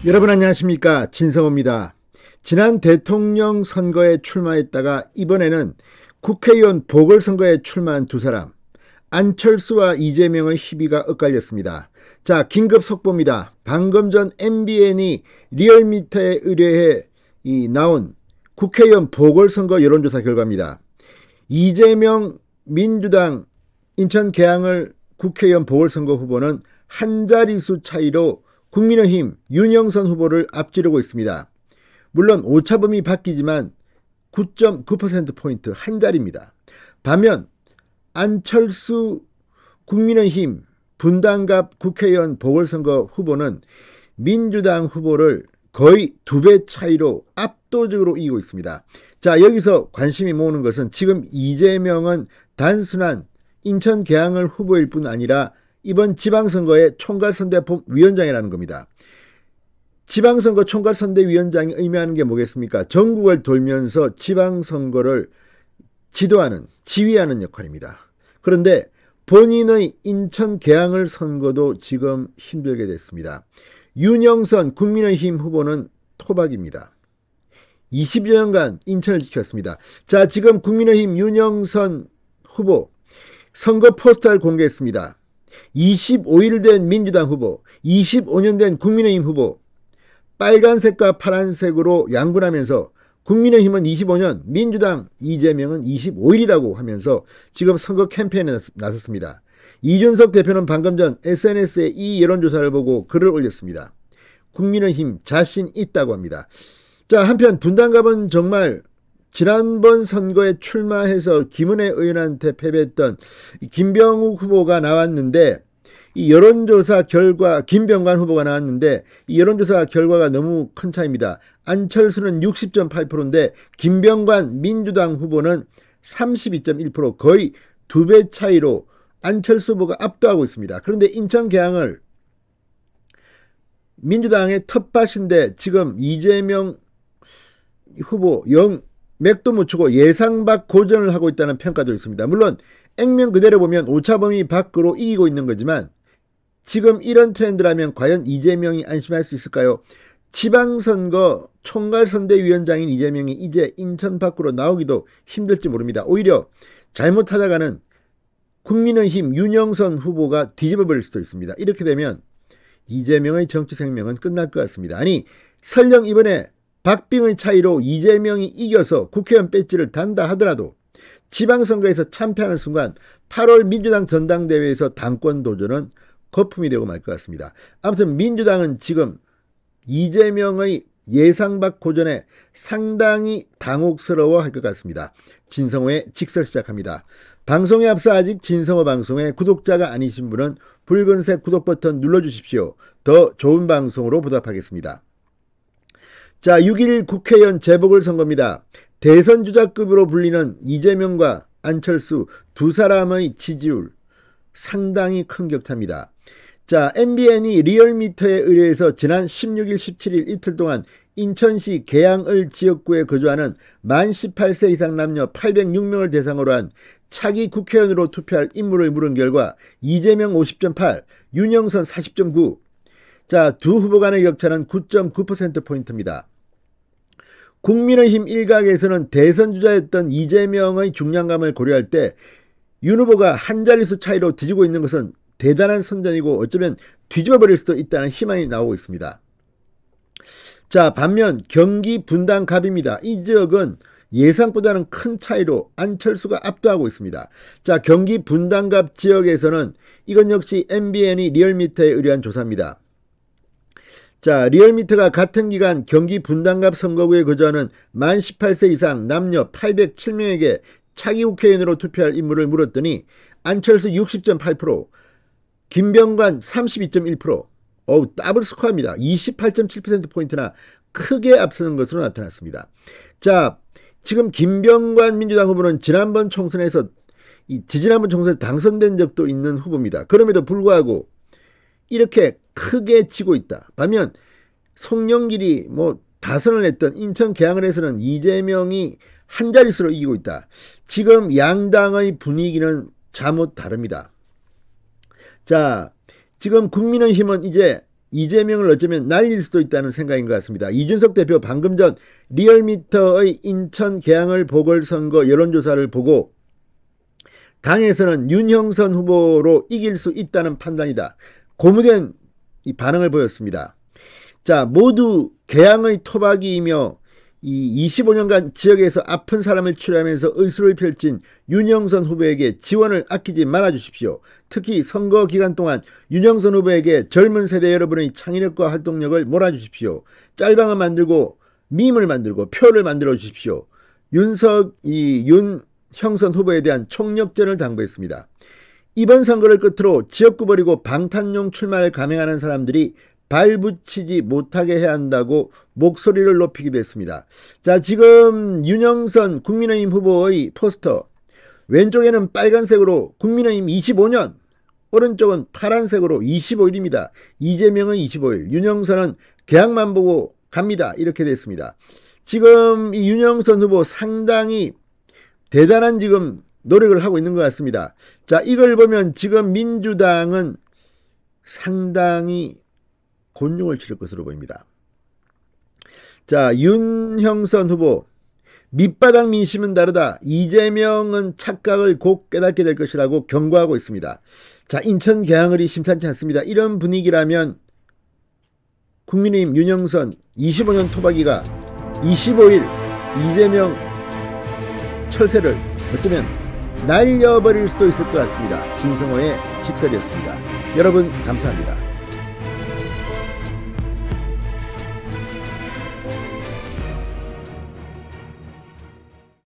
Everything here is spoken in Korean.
여러분 안녕하십니까, 진성호입니다. 지난 대통령 선거에 출마했다가 이번에는 국회의원 보궐선거에 출마한 두 사람, 안철수와 이재명의 희비가 엇갈렸습니다. 자, 긴급 속보입니다. 방금 전 MBN이 리얼미터에 의뢰해 나온 국회의원 보궐선거 여론조사 결과입니다. 이재명 민주당 인천 계양을 국회의원 보궐선거 후보는 한 자릿수 차이로 국민의힘 윤영선 후보를 앞지르고 있습니다. 물론 오차범위 바뀌지만 9.9%포인트 한 자리입니다. 반면 안철수 국민의힘 분당갑 국회의원 보궐선거 후보는 민주당 후보를 거의 2배 차이로 압도적으로 이기고 있습니다. 자, 여기서 관심이 모으는 것은 지금 이재명은 단순한 인천 계양을 후보일 뿐 아니라 이번 지방선거의 총괄선대위원장이라는 겁니다. 지방선거 총괄선대위원장이 의미하는 게 뭐겠습니까? 전국을 돌면서 지방선거를 지도하는, 지휘하는 역할입니다. 그런데 본인의 인천 계양을 선거도 지금 힘들게 됐습니다. 윤영선 국민의힘 후보는 토박입니다. 20여 년간 인천을 지켰습니다. 자, 지금 국민의힘 윤영선 후보 선거 포스터를 공개했습니다. 25일 된 민주당 후보, 25년 된 국민의힘 후보, 빨간색과 파란색으로 양분하면서 국민의힘은 25년, 민주당 이재명은 25일이라고 하면서 지금 선거 캠페인에 나섰습니다. 이준석 대표는 방금 전 SNS에 이 여론조사를 보고 글을 올렸습니다. 국민의힘 자신 있다고 합니다. 자, 한편 분당갑은 정말 지난번 선거에 출마해서 김은혜 의원한테 패배했던 김병욱 후보가 나왔는데, 이 여론조사 결과 김병관 후보가 나왔는데 이 여론조사 결과가 너무 큰 차이입니다. 안철수는 60.8%인데 김병관 민주당 후보는 32.1%, 거의 2배 차이로 안철수 후보가 압도하고 있습니다. 그런데 인천 계양을 민주당의 텃밭인데 지금 이재명 후보 맥도 못 추고 예상 밖 고전을 하고 있다는 평가도 있습니다. 물론 액면 그대로 보면 오차범위 밖으로 이기고 있는 거지만 지금 이런 트렌드라면 과연 이재명이 안심할 수 있을까요? 지방선거 총괄선대위원장인 이재명이 이제 인천 밖으로 나오기도 힘들지 모릅니다. 오히려 잘못하다가는 국민의힘 윤영선 후보가 뒤집어버릴 수도 있습니다. 이렇게 되면 이재명의 정치 생명은 끝날 것 같습니다. 아니, 설령 이번에 박빙의 차이로 이재명이 이겨서 국회의원 배지를 단다 하더라도 지방선거에서 참패하는 순간 8월 민주당 전당대회에서 당권 도전은 거품이 되고 말 것 같습니다. 아무튼 민주당은 지금 이재명의 예상 밖 고전에 상당히 당혹스러워할 것 같습니다. 진성호의 직설 시작합니다. 방송에 앞서 아직 진성호 방송에 구독자가 아니신 분은 붉은색 구독 버튼 눌러주십시오. 더 좋은 방송으로 보답하겠습니다. 자, 6일 국회의원 재보궐선거입니다. 대선주자급으로 불리는 이재명과 안철수 두 사람의 지지율 상당히 큰 격차입니다. 자, MBN이 리얼미터에 의뢰해서 지난 16일, 17일 이틀 동안 인천시 계양을 지역구에 거주하는 만 18세 이상 남녀 806명을 대상으로 한 차기 국회의원으로 투표할 인물을 물은 결과 이재명 50.8, 윤영선 40.9. 자, 두 후보 간의 격차는 9.9%포인트입니다. 국민의힘 일각에서는 대선주자였던 이재명의 중량감을 고려할 때 윤 후보가 한 자릿수 차이로 뒤지고 있는 것은 대단한 선전이고 어쩌면 뒤집어버릴 수도 있다는 희망이 나오고 있습니다. 자, 반면 경기 분당갑입니다. 이 지역은 예상보다는 큰 차이로 안철수가 압도하고 있습니다. 자, 경기 분당갑 지역에서는 이건 역시 MBN이 리얼미터에 의뢰한 조사입니다. 자, 리얼미터가 같은 기간 경기 분당갑 선거구에 거주하는 만 18세 이상 남녀 807명에게 차기 국회의원으로 투표할 인물을 물었더니 안철수 60.8%, 김병관 32.1%, 더블 스코어입니다. 28.7%포인트나 크게 앞서는 것으로 나타났습니다. 자, 지금 김병관 민주당 후보는 지난번 총선에서 당선된 적도 있는 후보입니다. 그럼에도 불구하고 이렇게 크게 지고 있다. 반면 송영길이 다선을 했던 인천 계양을에서는 이재명이 한 자릿수로 이기고 있다. 지금 양당의 분위기는 잠못 다릅니다. 자, 지금 국민의힘은 이제 이재명을 어쩌면 날릴 수도 있다는 생각인 것 같습니다. 이준석 대표 방금 전 리얼미터의 인천 계양을 보궐선거 여론조사를 보고 당에서는 윤형선 후보로 이길 수 있다는 판단이다. 고무된 이 반응을 보였습니다. 자, 모두 계양의 토박이이며 이 25년간 지역에서 아픈 사람을 치료하면서 의술을 펼친 윤형선 후보에게 지원을 아끼지 말아주십시오. 특히 선거 기간 동안 윤형선 후보에게 젊은 세대 여러분의 창의력과 활동력을 몰아주십시오. 짤방을 만들고 밈을 만들고 표를 만들어 주십시오. 윤형선 후보에 대한 총력전을 당부했습니다. 이번 선거를 끝으로 지역구 버리고 방탄용 출마를 감행하는 사람들이 발붙이지 못하게 해야 한다고 목소리를 높이기도 했습니다. 자, 지금 윤형선 국민의힘 후보의 포스터 왼쪽에는 빨간색으로 국민의힘 25년, 오른쪽은 파란색으로 25일입니다. 이재명은 25일, 윤형선은 계약만 보고 갑니다. 이렇게 됐습니다. 지금 이 윤형선 후보 상당히 대단한 지금 노력을 하고 있는 것 같습니다. 자, 이걸 보면 지금 민주당은 상당히 곤욕을 치를 것으로 보입니다. 자, 윤형선 후보 밑바닥 민심은 다르다. 이재명은 착각을 곧 깨닫게 될 것이라고 경고하고 있습니다. 자, 인천 계양을이 심상치 않습니다. 이런 분위기라면 국민의힘 윤형선 25년 토박이가 25일 이재명 철새를 어쩌면 날려버릴 수도 있을 것 같습니다. 진성호의 직설이었습니다. 여러분 감사합니다.